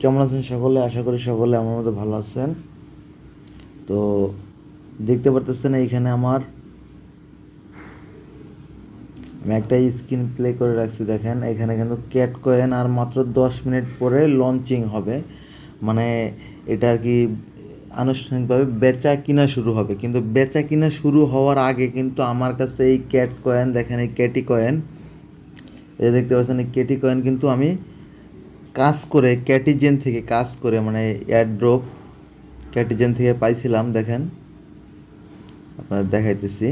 কেমন আছেন সকলে? আশা করি সকলে আমার মতো ভালো আছেন। তো দেখতে পারতেছেন এইখানে আমি একটা স্ক্রিন প্লে করে রাখছি। দেখেন এখানে কিন্তু ক্যাট কয়েন আর মাত্র 10 মিনিট পরে লঞ্চিং হবে। মানে এটা আর কি আনুষ্ঠানিকভাবে বেচা কিনা শুরু হবে, কিন্তু বেচা কিনা শুরু হওয়ার আগে কিন্তু আমার কাছে এই ক্যাট কয়েন, দেখেন এই ক্যাটি কয়েন, এই দেখতে পাচ্ছেন এই ক্যাটি কয়েন কিন্তু আমি কাজ করে ক্যাটিজেন থেকে কাজ করে মানে এয়ারড্রপ ক্যাটিজেন থেকে পাইছিলাম। দেখেন আপনার দেখাইতেছি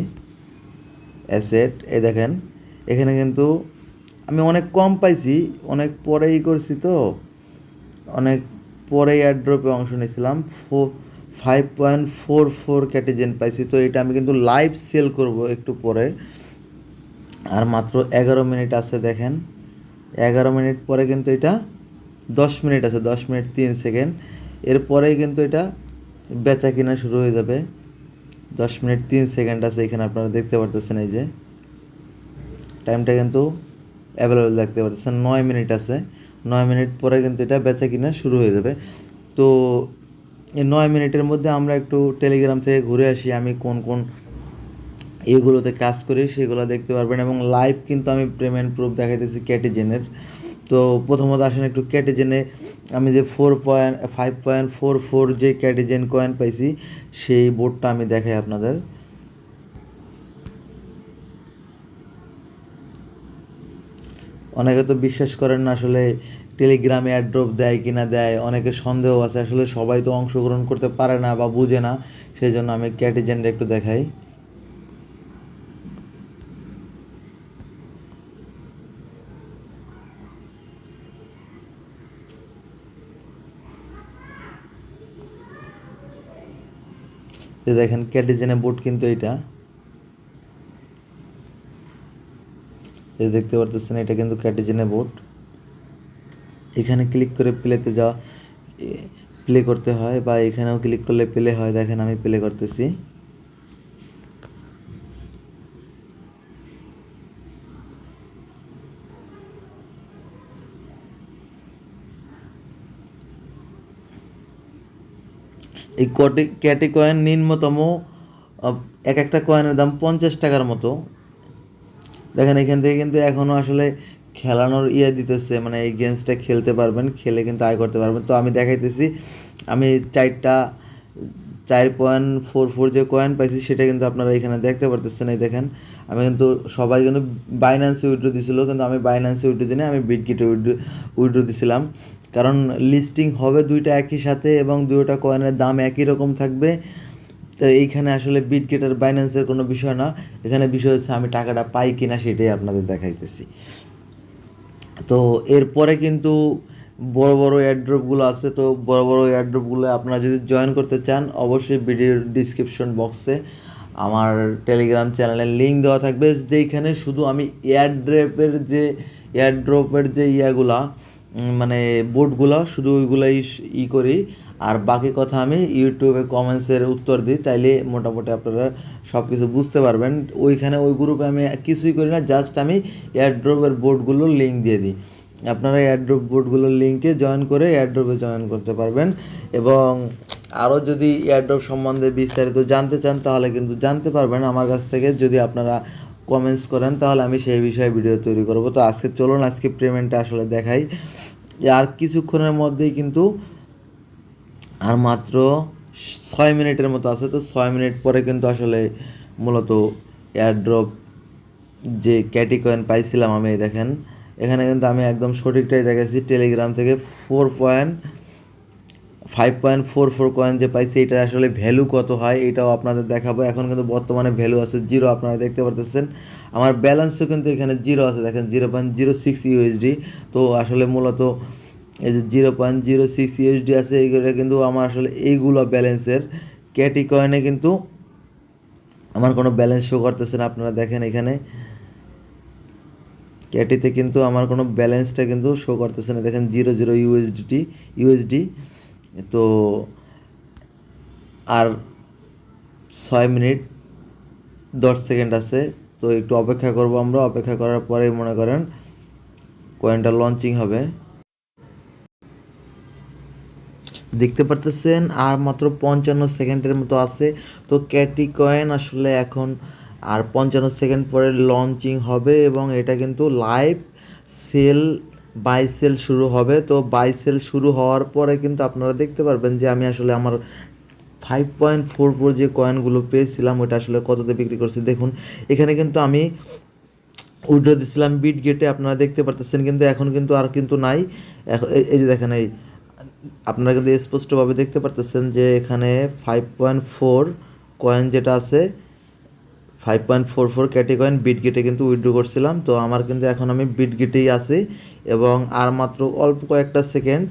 অ্যাসেট, এই দেখেন এখানে কিন্তু আমি অনেক কম পাইছি, অনেক পরেই করছি, তো অনেক পরে এয়ারড্রপে অংশ নিয়েছিলাম। 5.44 ক্যাটিজেন পাইছি। তো এটা আমি কিন্তু লাইভ সেল করব একটু পরে। আর মাত্র 11 মিনিট আছে। দেখেন 11 মিনিট পরে কিন্তু এটা 10 মিনিট আছে, 10 মিনিট 3 সেকেন্ড, এরপরেই কিন্তু এটা বেচা কিনা শুরু হয়ে যাবে। 10 মিনিট 3 সেকেন্ড আছে এখানে, আপনারা দেখতে পারতেছেন এই যে টাইমটা কিন্তু অ্যাভেলেবেল দেখতে পাচ্ছেন। 9 মিনিট আছে, 9 মিনিট পরে কিন্তু এটা বেচা কিনা শুরু হয়ে যাবে। তো এই 9 মিনিটের মধ্যে আমরা একটু টেলিগ্রাম থেকে ঘুরে আসি, আমি কোন কোন এগুলোতে কাজ করি সেগুলো দেখতে পারবেন, এবং লাইভ কিন্তু আমি পেমেন্ট প্রুফ দেখাইতেছি ক্যাটিজেনের। তো প্রথমত আসেন একটু ক্যাটিজেনে আমি যে 5.44 যে ক্যাটিজেন কয়েন পাইছি সেই বোর্ডটা আমি দেখাই আপনাদের। অনেকে তো বিশ্বাস করেন না আসলে টেলিগ্রামে অ্যাড্রপ দেয় কি না দেয়, অনেকে সন্দেহ আছে, আসলে সবাই তো অংশগ্রহণ করতে পারে না বা বুঝে না, সেই জন্য আমি ক্যাটিজেনটা একটু দেখাই। যে দেখেন ক্যাটিজেনের বোর্ড কিন্তু এইটা, এই দেখতে পারতেছেন এটা কিন্তু ক্যাটিজেনের বোর্ড। এখানে ক্লিক করে প্লেতে যাওয়া, প্লে করতে হয়, বা এখানেও ক্লিক করলে প্লে হয়। দেখেন আমি প্লে করতেছি। এই ক্যাটি কয়েন নিম্নতম এক একটা কয়েনের দাম 50 টাকার মতো। দেখেন এখান থেকে কিন্তু এখনও আসলে খেলানোর দিতেছে, মানে এই গেমসটা খেলতে পারবেন, খেলে কিন্তু আয় করতে পারবেন। তো আমি দেখাইতেছি, আমি 4.44 যে কয়েন পাইছি সেটা কিন্তু আপনারা এখানে দেখতে পারতেছেন। এই দেখেন আমি কিন্তু, সবাই কিন্তু বাইন্যান্সে উইথড্র দিছিল, কিন্তু আমি বাইন্যান্সে উইথড্র দিই না, আমি বিটগেটে উইথড্র দিছিলাম। কারণ লিস্টিং হবে দুইটা একই সাথে এবং দুইটা কয়েনের দাম একই রকম থাকবে। তো এইখানে আসলে বিটগেট আর বাইন্যান্সের কোনো বিষয় না, এখানে বিষয় হচ্ছে আমি টাকাটা পাই কিনা সেটাই আপনাদের দেখাইতেছি। তো এরপরে কিন্তু বড় বড় এয়ারড্রপগুলো আছে। তো বড় বড় এয়ারড্রপগুলো আপনারা যদি জয়েন করতে চান, অবশ্যই ভিডিওর ডিসক্রিপশন বক্সে আমার টেলিগ্রাম চ্যানেলের লিঙ্ক দেওয়া থাকবে, যেইখানে শুধু আমি এয়ারড্রপের যে ইয়াগুলা, মানে বোর্ডগুলো শুধু ওইগুলাই করি। আর বাকি কথা আমি ইউটিউবে কমেন্টসের উত্তর দিই, তাইলে মোটামুটি আপনারা সব কিছু বুঝতে পারবেন। ওইখানে ওই গ্রুপে আমি কিছুই করি না, জাস্ট আমি এয়ারড্রপের বোর্ডগুলোর লিঙ্ক দিয়ে দিই। আপনারা এয়ারড্রপ বোর্ডগুলোর লিঙ্কে জয়েন করে এয়ারড্রপে জয়েন করতে পারবেন। এবং আরও যদি এয়ারড্রপ সম্বন্ধে বিস্তারিত জানতে চান তাহলে কিন্তু জানতে পারবেন আমার কাছ থেকে, যদি আপনারা কমেন্টস করেন তাহলে আমি সেই বিষয়ে ভিডিও তৈরি করব। তো আজকে চলুন আজকে পেমেন্টটা আসলে দেখাই। আর কিছুক্ষণের মধ্যেই কিন্তু, আর মাত্র 6 মিনিটের মতো আছে। তো 6 মিনিট পরে কিন্তু আসলে মূলত এয়ারড্রপ যে ক্যাটি কয়েন পাইছিলাম আমি, দেখেন এখানে কিন্তু আমি একদম সঠিকটাই দেখেছি। টেলিগ্রাম থেকে 5.44 কয়েন যে পাইছি, এটার আসলে ভ্যালু কত হয় এটাও আপনাদের দেখাবো। এখন কিন্তু বর্তমানে ভ্যালু আছে 0, আপনারা দেখতে পারতেছেন। আমার ব্যালেন্সও কিন্তু এখানে 0 আছে, দেখেন 0.06 ইউএসডি। তো আসলে মূলত এই যে 0.06 ইউএসডি আছে, এইগুলো কিন্তু আমার আসলে এইগুলো ব্যালেন্সের। ক্যাটি কয়েনে কিন্তু আমার কোনো ব্যালেন্স শো করতেছে না, আপনারা দেখেন এখানে ক্যাটিতে কিন্তু আমার কোনো ব্যালেন্সটা কিন্তু শো করতেছে না। দেখেন 0 ইউএসডি। তো আর 6 মিনিট 10 সেকেন্ড আছে। তো একটু অপেক্ষা করব আমরা, অপেক্ষা করার পরেই মনে করেন কয়েনটা লঞ্চিং হবে। দেখতে পারতেছেন আর মাত্র 55 সেকেন্ডের মতো আছে। তো ক্যাটি কয়েন আসলে এখন আর 55 সেকেন্ড পরে লঞ্চিং হবে এবং এটা কিন্তু লাইভ সেল বাই সেল শুরু হবে। তো বাই সেল শুরু হওয়ার পরে কিন্তু আপনারা দেখতে পারবেন যে আমি আসলে আমার 5.44 যে কয়েনগুলো পেয়েছিলাম ওটা আসলে কততে বিক্রি করছি। দেখুন এখানে কিন্তু আমি উইথড্র দিছিলাম বিটগেটে, আপনারা দেখতে পারতেছেন, কিন্তু এখন কিন্তু আর কিন্তু নাই। এই যে দেখেন, এই আপনারা কিন্তু স্পষ্টভাবে দেখতে পারতেছেন যে এখানে 5.4 কয়েন যেটা আছে, 5.44 ক্যাটি কয়েন বিটগেটে কিন্তু উইথড্র করছিলাম। তো আমার কিন্তু এখন আমি বিটগেটেই আছি এবং আর মাত্র অল্প কয়েকটা সেকেন্ড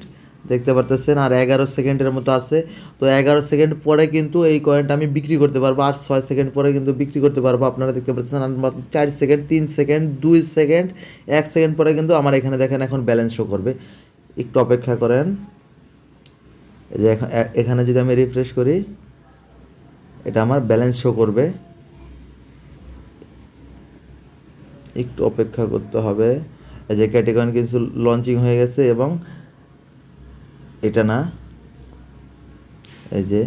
দেখতে পারতেছেন, আর 11 সেকেন্ডের মতো আছে। তো 11 সেকেন্ড পরে কিন্তু এই কয়েনটা আমি বিক্রি করতে পারবো, আর 6 সেকেন্ড পরে কিন্তু বিক্রি করতে পারবো। আপনারা দেখতে পাচ্ছেন আর মাত্র 4 সেকেন্ড, 3 সেকেন্ড, 2 সেকেন্ড, 1 সেকেন্ড পরে কিন্তু আমার এখানে দেখেন এখন ব্যালেন্স শো করবে। একটু অপেক্ষা করেন। এই যে এখানে যদি আমি রিফ্রেশ করি এটা আমার ব্যালেন্স শো করবে। একটু অপেক্ষা করতে হবে। এই যে ক্যাটিকয়েন কিছু লঞ্চিং হয়ে গেছে এবং এটা না, এই যে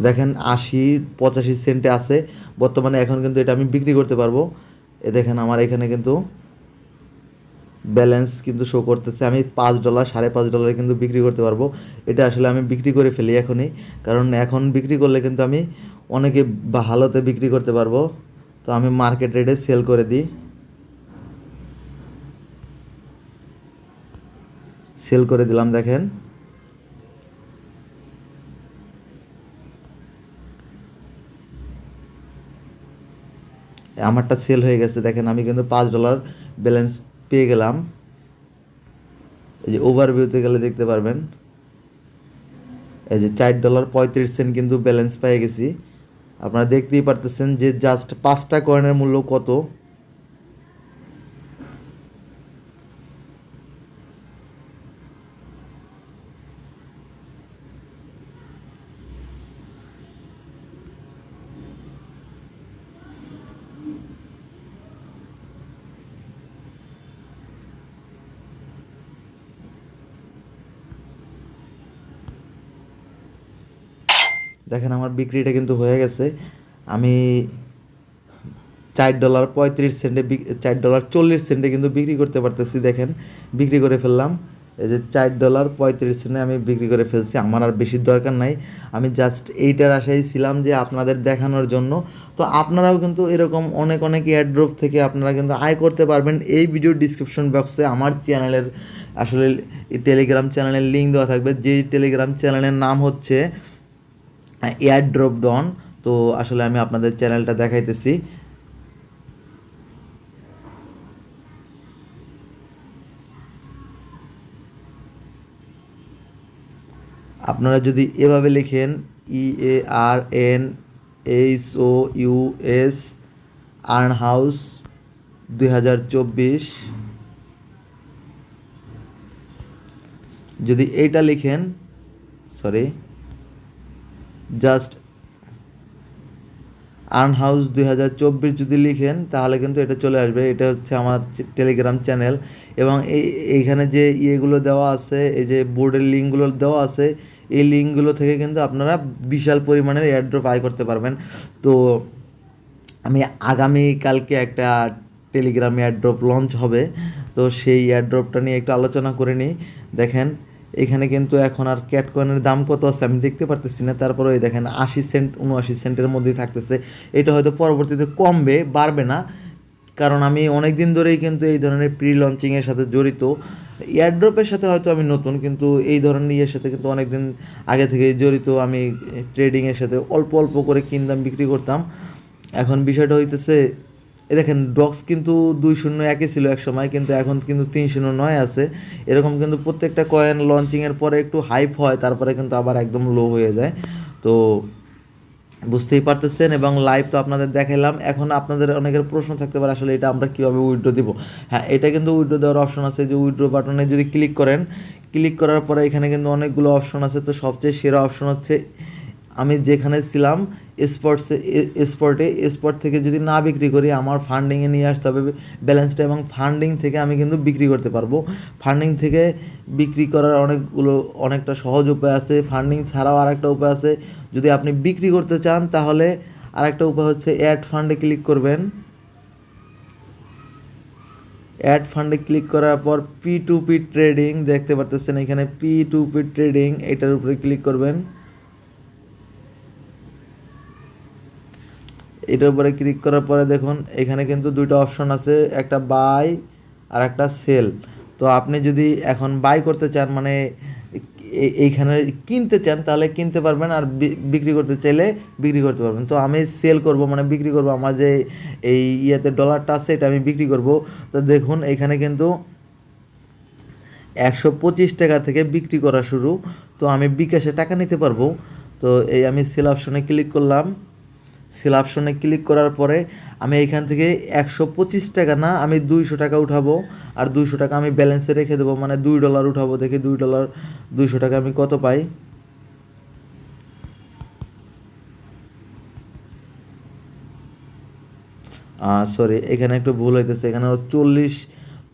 দেখেন 85 আছে বর্তমানে। এখন কিন্তু এটা আমি বিক্রি করতে পারবো। দেখেন আমার এখানে কিন্তু ব্যালেন্স কিন্তু শো করতেছে। আমি $5 $5.5 কিন্তু বিক্রি করতে পারবো। এটা আসলে আমি বিক্রি করে ফেলি এখনই, কারণ এখন বিক্রি করলে কিন্তু আমি অনেকে ভালোতে বিক্রি করতে পারবো। তো আমি মার্কেট রেটে সেল করে দিই, সেল করে দিলাম। দেখেন আমারটা সেল হয়ে গেছে। দেখেন আমি কিন্তু $5 ব্যালেন্স পেয়ে গেলাম। এই যে ওভারভিউতে গেলে দেখতে পারবেন, এই যে $4.35 কিন্তু ব্যালেন্স পেয়ে গেছি। আপনারা দেখতেই পারতেছেন যে জাস্ট 5টা কয়েনের মূল্য কত। দেখেন আমার বিক্রিটা কিন্তু হয়ে গেছে। আমি $4.35 $4.40 কিন্তু বিক্রি করতে পারতেছি। দেখেন বিক্রি করে ফেললাম। এই যে $4.35 আমি বিক্রি করে ফেলছি। আমার আর বেশি দরকার নাই, আমি জাস্ট এইটার আশায় ছিলাম যে আপনাদের দেখানোর জন্য। তো আপনারাও কিন্তু এরকম অনেক অনেক এয়ারড্রপ থেকে আপনারা কিন্তু আয় করতে পারবেন। এই ভিডিও ডিসক্রিপশন বক্সে আমার চ্যানেলের আসলে টেলিগ্রাম চ্যানেলের লিঙ্ক দেওয়া থাকবে, যেই টেলিগ্রাম চ্যানেলের নাম হচ্ছে এয়ারড্রপ ডন। তো আসলে আমি আপনাদের চ্যানেলটা দেখাইতেছি। আপনারা যদি এভাবে লিখেন EARNHOUS আর্ন হাউস 2024, যদি এইটা লিখেন, সরি, জাস্ট আর্ন হাউস 2024 যদি লিখেন তাহলে কিন্তু এটা চলে আসবে। এটা হচ্ছে আমার টেলিগ্রাম চ্যানেল এবং এইখানে যে ইয়েগুলো দেওয়া আছে, এই যে বোর্ডের লিঙ্কগুলো দেওয়া আছে, এই লিঙ্কগুলো থেকে কিন্তু আপনারা বিশাল পরিমাণের এয়ারড্রপ আয় করতে পারবেন। তো আমি আগামীকালকে একটা টেলিগ্রাম এয়ারড্রপ লঞ্চ হবে, তো সেই এয়ারড্রপটা নিয়ে একটু আলোচনা করে নিই। দেখেন এখানে কিন্তু এখন আর ক্যাট কয়েনের দাম কত আছে আমি দেখতে পারতেছি না, তারপরে এই দেখেন 80 সেন্ট 79 সেন্টের মধ্যেই থাকতেছে। এটা হয়তো পরবর্তীতে কমবে, বাড়বে না, কারণ আমি অনেক দিন ধরেই কিন্তু এই ধরনের প্রি লঞ্চিংয়ের সাথে জড়িত। এয়ারড্রপের সাথে হয়তো আমি নতুন, কিন্তু এই ধরনের ইয়ের সাথে কিন্তু অনেক দিন আগে থেকেই জড়িত। আমি ট্রেডিংয়ের সাথে অল্প অল্প করে কিনতাম বিক্রি করতাম। এখন বিষয়টা হইতেছে, এ দেখেন ডক্স কিন্তু 201 ছিল এক সময়, কিন্তু এখন কিন্তু 309 আছে। এরকম কিন্তু প্রত্যেকটা কয়েন লঞ্চিংয়ের পরে একটু হাইপ হয়, তারপরে কিন্তু আবার একদম লো হয়ে যায়। তো বুঝতেই পারতেছেন, এবং লাইভ তো আপনাদের দেখালাম। এখন আপনাদের অনেকের প্রশ্ন থাকতে পারে আসলে এটা আমরা কীভাবে উইথড্র দিব। হ্যাঁ, এটা কিন্তু উইথড্র দেওয়ার অপশন আছে, যে উইথড্র বাটনে যদি ক্লিক করেন, ক্লিক করার পরে এখানে কিন্তু অনেকগুলো অপশন আছে। তো সবচেয়ে সেরা অপশন হচ্ছে আমি যেখানে ছিলাম স্পট থেকে যদি না বিক্রি করি আমার ফান্ডিংয়ে নিয়ে আসতে হবে ব্যালেন্সটা, এবং ফান্ডিং থেকে আমি কিন্তু বিক্রি করতে পারবো। ফান্ডিং থেকে বিক্রি করার অনেকটা সহজ উপায় আছে। ফান্ডিং ছাড়াও আরেকটা উপায় আছে, যদি আপনি বিক্রি করতে চান তাহলে আরেকটা উপায় হচ্ছে অ্যাড ফান্ডে ক্লিক করবেন। অ্যাড ফান্ডে ক্লিক করার পর P2P ট্রেডিং দেখতে পারতেছেন, এখানে P2P ট্রেডিং এটার উপরে ক্লিক করবেন। এটার উপরে ক্লিক করার পরে দেখুন এখানে কিন্তু দুইটা অপশন আছে, একটা বাই আর একটা সেল। তো আপনি যদি এখন বাই করতে চান, মানে এইখানে কিনতে চান, তাহলে কিনতে পারবেন, আর বিক্রি করতে চাইলে বিক্রি করতে পারবেন। তো আমি সেল করব, মানে বিক্রি করব, আমার যে এই ইয়েতে ডলারটা আছে এটা আমি বিক্রি করব। তো দেখুন এখানে কিন্তু 125 টাকা থেকে বিক্রি করা শুরু। তো আমি বিকাশে টাকা নিতে পারবো। তো এই আমি সেল অপশনে ক্লিক করলাম। সেল অপশনে ক্লিক করার পরে আমি এখান থেকে 125 টাকা না, আমি 200 টাকা উঠাবো, আর 200 টাকা আমি ব্যালেন্সে রেখে দেবো, মানে $2 উঠাবো। দেখি $2 200 টাকা আমি কত পাই। সরি, এখানে একটু ভুল হইতেছে, এখানে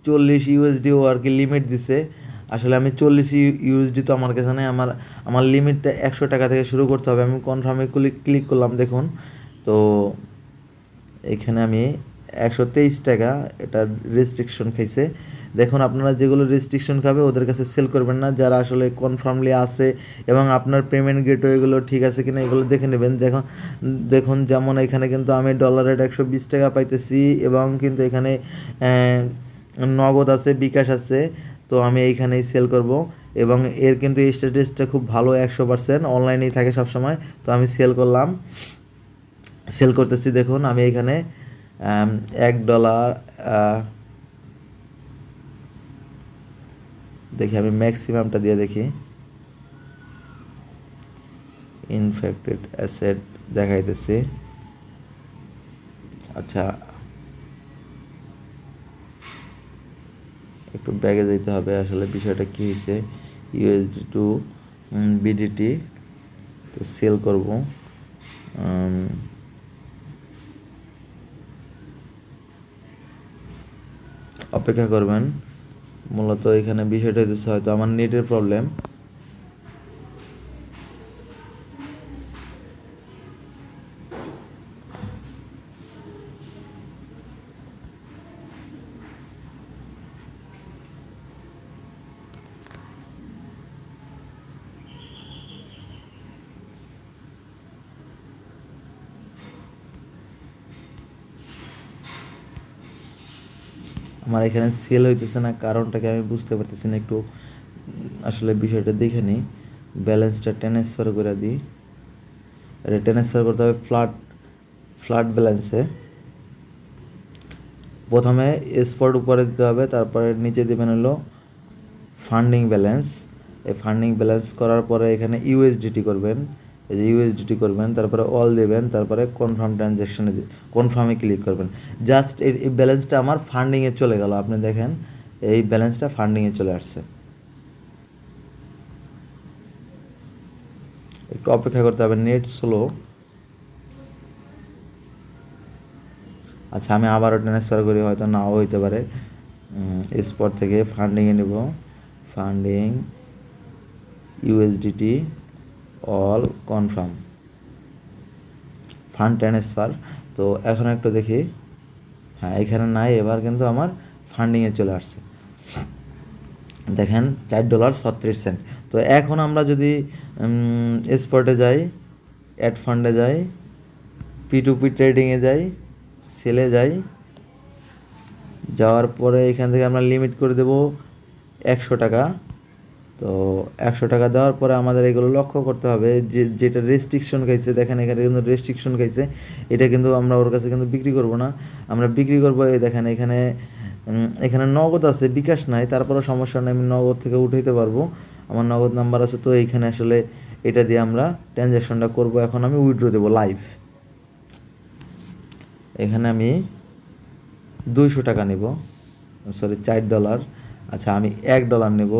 40 ইউএসডি ও আর কি লিমিট দিছে। আসলে আমি 40 ইউএসডি তো আমার কাছে নেই, আমার লিমিটটা 100 টাকা থেকে শুরু করতে হবে। আমি কনফার্মে ক্লিক করলাম, দেখুন তো এখানে আমি 123 টাকা, এটা রেস্ট্রিকশন খাইছে। দেখুন আপনারা যেগুলো রেস্ট্রিকশন খাবে ওদের কাছে সেল করবেন না, যারা আসলে কনফার্মলি আছে এবং আপনার পেমেন্ট গেটওয়েগুলো ঠিক আছে কিনা এগুলো দেখে নেবেন। দেখুন যেমন এখানে কিন্তু আমি ডলারের 120 টাকা পাইতেছি, এবং কিন্তু এখানে নগদ আছে, বিকাশ আছে। তো আমি এইখানেই সেল করব, এবং এর কিন্তু এই স্ট্যাটাসটা খুব ভালো, 100% অনলাইনেই থাকে সবসময়। তো আমি সেল করলাম, সেল করতেছি। দেখুন আমি এখানে $1 দেখি, আমি ম্যাক্সিমামটা দিয়ে দেখি। ইনফেক্টেড অ্যাসেট দেখাইতেছি। আচ্ছা, একটু ব্যাগে যেতে হবে, আসলে বিষয়টা কী হয়েছে। ইউএসডি টু বিডিটি, তো সেল করব। অপেক্ষা করবেন। মূলত এখানে বিষয়টা হচ্ছে হয়তো আমার নেটের প্রবলেম। আমার এখানে সেল হইতেছে না, কারণটাকে আমি বুঝতে পারতেছি না। একটু আসলে বিষয়টা দেখে নিই। ব্যালেন্সটা ট্রান্সফার করে দিই। এটা ট্রান্সফার করতে হবে ফ্ল্যাট ব্যালেন্সে। প্রথমে স্পট উপরে দিতে হবে, তারপরে নিচে দেবেন হলো ফান্ডিং ব্যালেন্স। এই ফান্ডিং ব্যালেন্স করার পরে এখানে ইউএসডিটি করবেন, এই যে ইউএসডিটি করবেন, তারপরে অল দেবেন, তারপরে কনফার্ম ট্রানজ্যাকশনে কনফার্মে ক্লিক করবেন। জাস্ট এই ব্যালেন্সটা আমার ফান্ডিংয়ে চলে গেল। আপনি দেখেন এই ব্যালেন্সটা ফান্ডিংয়ে চলে আসছে। একটু অপেক্ষা করতে হবে, নেট স্লো। আচ্ছা, আমি আবারও ট্রান্সফার করি, হয়তো নাও হইতে পারে। স্পট থেকে ফান্ডিংয়ে নেব, funding USDT all confirm fund transfer. তো এখন একটু দেখি, হ্যাঁ এখানে নাই, এবার কিন্তু আমার ফান্ডিংয়ে চলে আসছে। দেখেন $4.36। তো এখন আমরা যদি স্পটে যাই, অ্যাড ফান্ডে যাই, P2P ট্রেডিংয়ে যাই, সেলে যাই, যাওয়ার পরে এখান থেকে আমরা লিমিট করে দেব 100 টাকা। তো 100 টাকা দেওয়ার পরে আমাদের এগুলো লক্ষ্য করতে হবে, যেটা রেস্ট্রিকশন খাইছে, দেখেন এখানে কিন্তু রেস্ট্রিকশন খাইছে। এটা কিন্তু আমরা ওর কাছে কিন্তু বিক্রি করব না, আমরা বিক্রি করবো এই দেখেন এখানে নগদ আছে, বিকাশ নাই, তারপরে সমস্যা নেই, আমি নগদ থেকে উঠাইতে পারবো, আমার নগদ নাম্বার আছে। তো এইখানে আসলে এটা দিয়ে আমরা ট্রানজ্যাকশনটা করব। এখন আমি উইথড্র দেবো লাইভ। এখানে আমি 200 টাকা নেব, সরি $4। আচ্ছা, আমি $1 নেব।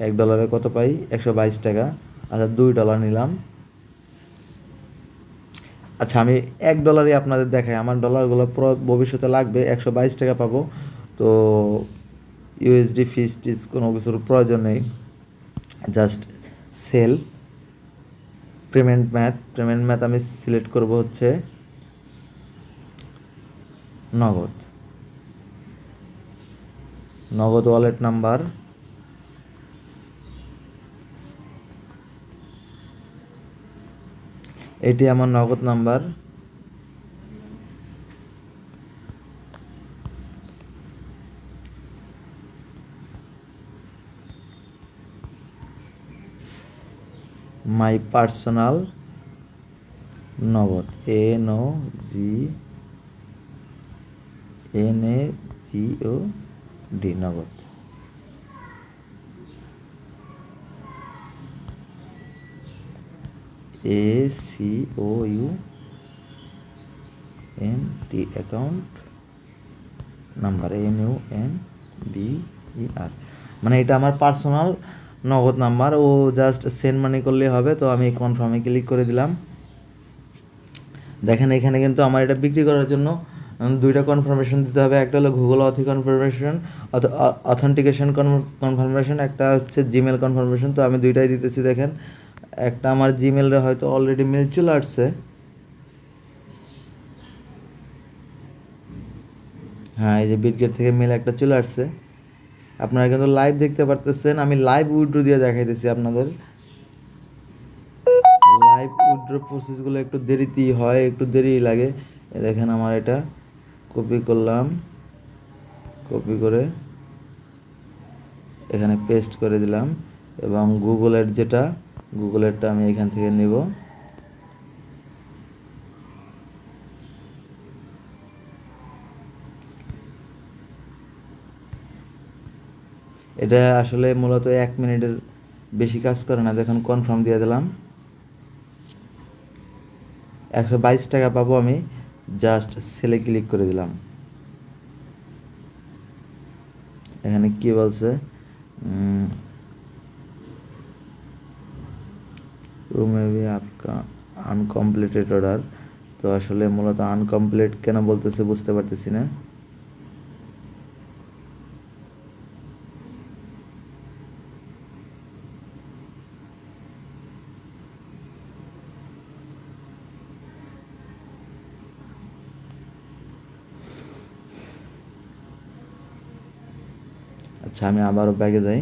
$1 কত পাই? 122 টাকা। আচ্ছা, $2 নিলাম। আচ্ছা, আমি $1 আপনাদের দেখাই, আমার ডলারগুলো ভবিষ্যতে লাগবে, 122 টাকা পাবো। তো ইউএসডি ফিস টিস কোনো কিছুর প্রয়োজন নেই, জাস্ট সেল পেমেন্ট ম্যাথ আমি সিলেক্ট করব হচ্ছে নগদ ওয়ালেট নাম্বার, এটি আমার নগদ নাম্বার। মাই পার্সোনাল নগদ, NOGNAGOD নগদ। ACOUNT অ্যাকাউন্ট নাম্বার, NUNBER, মানে এটা আমার পার্সোনাল নগদ নাম্বার। ও জাস্ট সেন্ড মানি করলেই হবে। তো আমি কনফার্মে ক্লিক করে দিলাম। দেখেন এখানে কিন্তু আমার এটা বিক্রি করার জন্য দুইটা কনফার্মেশন দিতে হবে। একটা হলো গুগল কনফার্মেশন, অথেন্টিকেশন কনফার্মেশন, একটা হচ্ছে জিমেল কনফার্মেশন। তো আমি দুইটাই দিতেছি। দেখেন একটা আমার জিমেলে হয়তো অলরেডি মেল চলে আসছে। হ্যাঁ, এই যে বিটগেট থেকে মেল একটা চলে আসছে। আপনারা কিন্তু লাইভ দেখতে পারতেছেন, আমি লাইভ উইথড্র দিয়ে দেখাইতেছি আপনাদের। লাইভ উইথড্র প্রসেসগুলো একটু দেরিতেই হয়, একটু দেরি লাগে। দেখেন আমার এটা কপি করলাম, কপি করে এখানে পেস্ট করে দিলাম, এবং গুগলেরটা আমি এখান থেকে নিব। এটা আসলে মূলত 1 মিনিটের বেশি কাজ করে না। দেখুন কনফার্ম দিয়ে দিলাম, 122 টাকা পাবো আমি। জাস্ট সেলে ক্লিক করে দিলাম। এখানে কি বলছে, মেবি আপকা আনকমপ্লিটেড অর্ডার। তো আসলে মূলত আনকমপ্লিট কেন বলতেছে বুঝতে পারতেছি না। আচ্ছা, আমি আবারও ব্যাগে যাই,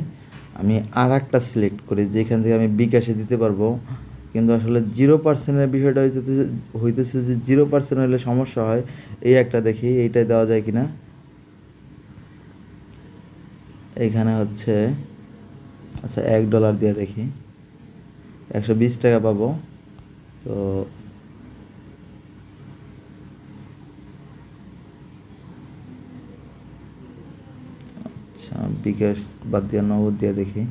আমি আর একটা সিলেক্ট করি যেখান থেকে আমি বিকাশে দিতে পারবো। কিন্তু আসলে 0%-এর বিষয়টা হইতেছে যে 0% হলে সমস্যা হয়। এই একটা দেখি এইটা দেওয়া যায় কিনা। এইখানে হচ্ছে, আচ্ছা $1 দিয়ে দেখি, 120 টাকা পাবো। তো আচ্ছা, বিকাশ বাদ দিয়ে নগদ দিয়ে দেখি।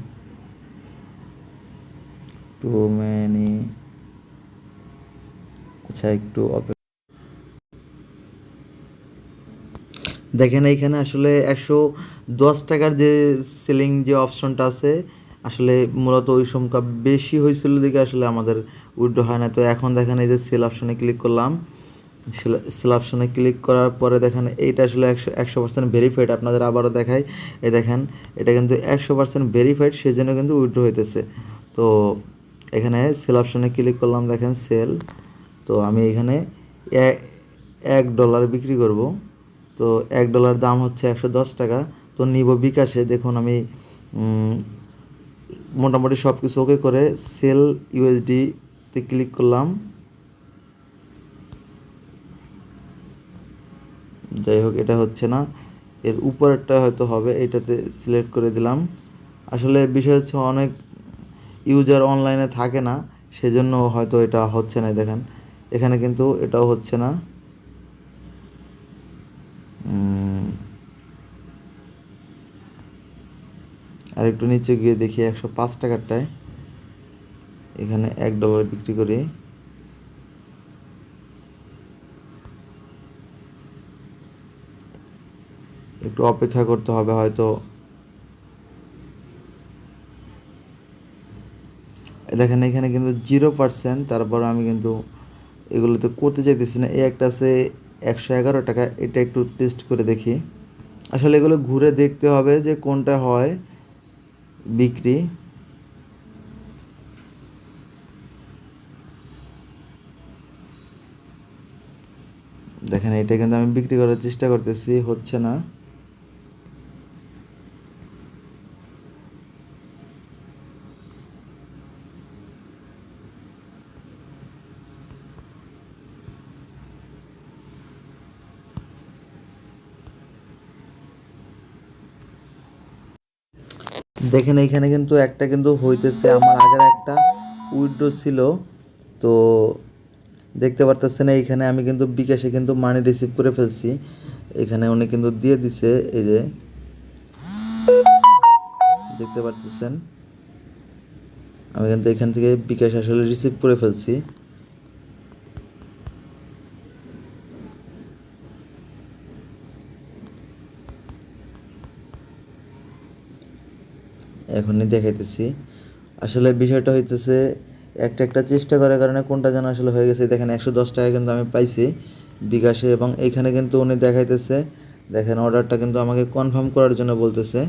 টু মেনি, আচ্ছা একটু দেখেন এইখানে আসলে 110 টাকার যে সেলিং যে অপশনটা আছে, আসলে মূলত ওই সংখ্যা বেশি হয়েছিল দিকে আসলে আমাদের উইথড্র হয় না। তো এখন দেখেন এই যে সেল অপশনে ক্লিক করলাম, সেল অপশনে ক্লিক করার পরে দেখেন এইটা আসলে 100% ভেরিফাইড। আপনাদের আবারও দেখাই, এই দেখেন এটা কিন্তু 100% ভেরিফাইড, সেই জন্য কিন্তু উইথড্র হইতেছে। তো এখানে সেল অপশনে ক্লিক করলাম, দেখেন সেল। তো আমি এখানে $1 বিক্রি করব। তো $1 দাম হচ্ছে 110 টাকা। তো নিব বিকাশে। দেখুন আমি মোটামুটি সব কিছু ওকে করে সেল ইউএসডিতে ক্লিক করলাম। যাই হোক, এটা হচ্ছে না, এর উপরেরটা হয়তো হবে, এটাতে সিলেক্ট করে দিলাম। আসলে বিষয় হচ্ছে অনেক ইউজার অনলাইনে থাকে না, সেজন্য হয়তো এটা হচ্ছে না। দেখেন এখানে কিন্তু এটাও হচ্ছে না। আর একটু নিচে গিয়ে দেখি 105 টাকারটায়, এখানে $1 বিক্রি করি। একটু অপেক্ষা করতে হবে হয়তো। দেখেন এখানে কিন্তু 0%, তারপর আমি কিন্তু এগুলো তো করতে চাইতেছি না। এই একটা আছে 111 টাকা, এটা একটু টেস্ট করে দেখি। আসলে এগুলো ঘুরে দেখতে হবে যে কোনটা হয় বিক্রি। দেখেন এটা কিন্তু আমি বিক্রি করার চেষ্টা করতেছি, হচ্ছে না। দেখেন এইখানে কিন্তু একটা কিন্তু হইতেছে, আমার আগের একটা উইথড্র ছিল। তো দেখতে পারতেছেন এইখানে আমি কিন্তু বিকাশে কিন্তু মানি রিসিভ করে ফেলছি। এখানে উনি কিন্তু দিয়ে দিছে, এই যে দেখতে পারতেছেন আমি কিন্তু এখান থেকে বিকাশ আসলে রিসিভ করে ফেলছি। এখনই দেখাইতেছি। আসলে বিষয়টা হইতেছে একটা একটা চেষ্টা করার কারণে কোনটা যেন আসলে হয়ে গেছে। দেখেন 110 টাকা কিন্তু আমি পাইছি বিকাশে, এবং এইখানে কিন্তু উনি দেখাইতেছে, দেখেন অর্ডারটা কিন্তু আমাকে কনফার্ম করার জন্য বলতেছে।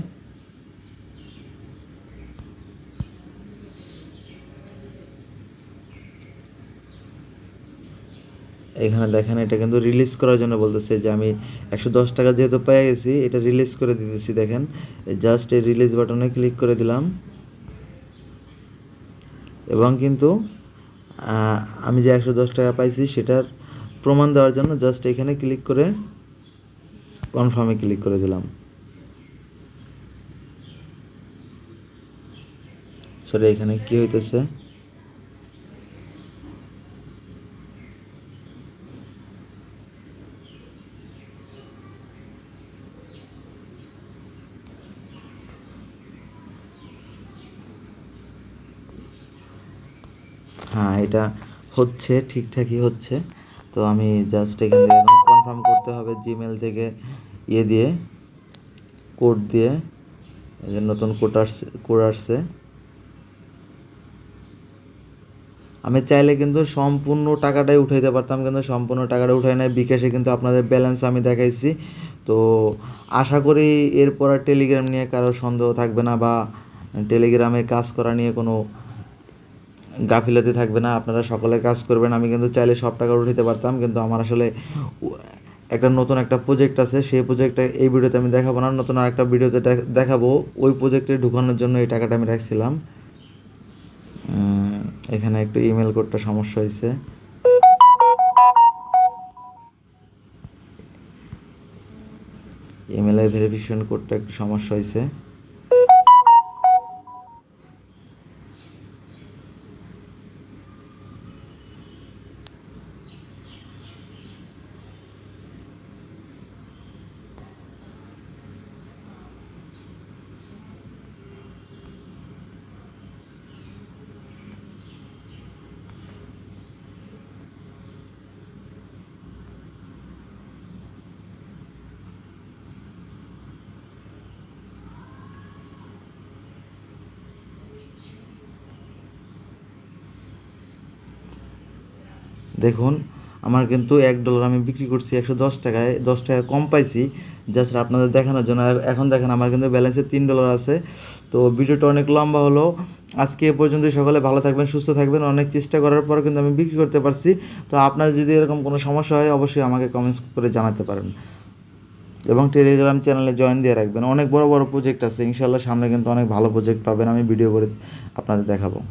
এখানে দেখেন এটা কিন্তু রিলিজ করার জন্য বলতেছে, যে আমি 110 টাকা যেহেতু পেয়ে গেছি, এটা রিলিজ করে দিতেছি। দেখেন জাস্ট এই রিলিজ বাটনে ক্লিক করে দিলাম, এবং কিন্তু আমি যে 110 টাকা পাইছি সেটার প্রমাণ দেওয়ার জন্য জাস্ট এখানে ক্লিক করে কনফার্মে ক্লিক করে দিলাম। সরি, এখানে কি হইতেছে? হ্যাঁ, এটা হচ্ছে, ঠিকঠাকই হচ্ছে। তো আমি জাস্ট এখান থেকে এখন কনফার্ম করতে হবে জিমেল থেকে ইয়ে দিয়ে, কোড দিয়ে। এই যে নতুন কোড আসছে। আমি চাইলে কিন্তু সম্পূর্ণ টাকাটাই উঠাইতে পারতাম, কিন্তু সম্পূর্ণ টাকাটা উঠাই নাই। বিকাশে কিন্তু আপনাদের ব্যালেন্স আমি দেখাইছি। তো আশা করি এরপর আর টেলিগ্রাম নিয়ে কারো সন্দেহ থাকবে না, বা টেলিগ্রামে কাজ করা নিয়ে কোনো গাফিলতি থাকবে না। আপনারা সকলে কাজ করবেন। আমি কিন্তু চাইলে সব টাকা উঠাতে পারতাম, কিন্তু আমার আসলে একটা নতুন একটা প্রজেক্ট আছে, সেই প্রজেক্টটা এই ভিডিওতে আমি দেখাবো না, নতুন আরেকটা ভিডিওতে দেখাবো। ওই প্রজেক্টে ঢুকানোর জন্য এই টাকাটা আমি রাখছিলাম। এখানে একটু ইমেল কোডটা সমস্যা হয়েছে। ইমেলের ভেরিফিকেশন কোডটা একটু সমস্যা হয়েছে। দেখুন আমার কিন্তু $1 আমি বিক্রি করছি 110 টাকায়, 10 টাকা কম পাইছি জাস্ট আপনাদের দেখানোর জন্য। এখন দেখেন আমার কিন্তু ব্যালেন্সে $3 আছে। তো ভিডিওটা অনেক লম্বা হলো। আজকে এ পর্যন্তই। সকলে ভালো থাকবেন, সুস্থ থাকবেন। অনেক চেষ্টা করার পর কিন্তু আমি বিক্রি করতে পারছি। তো আপনার যদি এরকম কোনো সমস্যা হয় অবশ্যই আমাকে কমেন্টস করে জানাতে পারেন, এবং টেলিগ্রাম চ্যানেলে জয়েন দিয়ে রাখবেন। অনেক বড় বড় প্রজেক্ট আছে, ইনশাল্লাহ সামনে কিন্তু অনেক ভালো প্রজেক্ট পাবেন, আমি ভিডিও করে আপনাদের দেখাবো।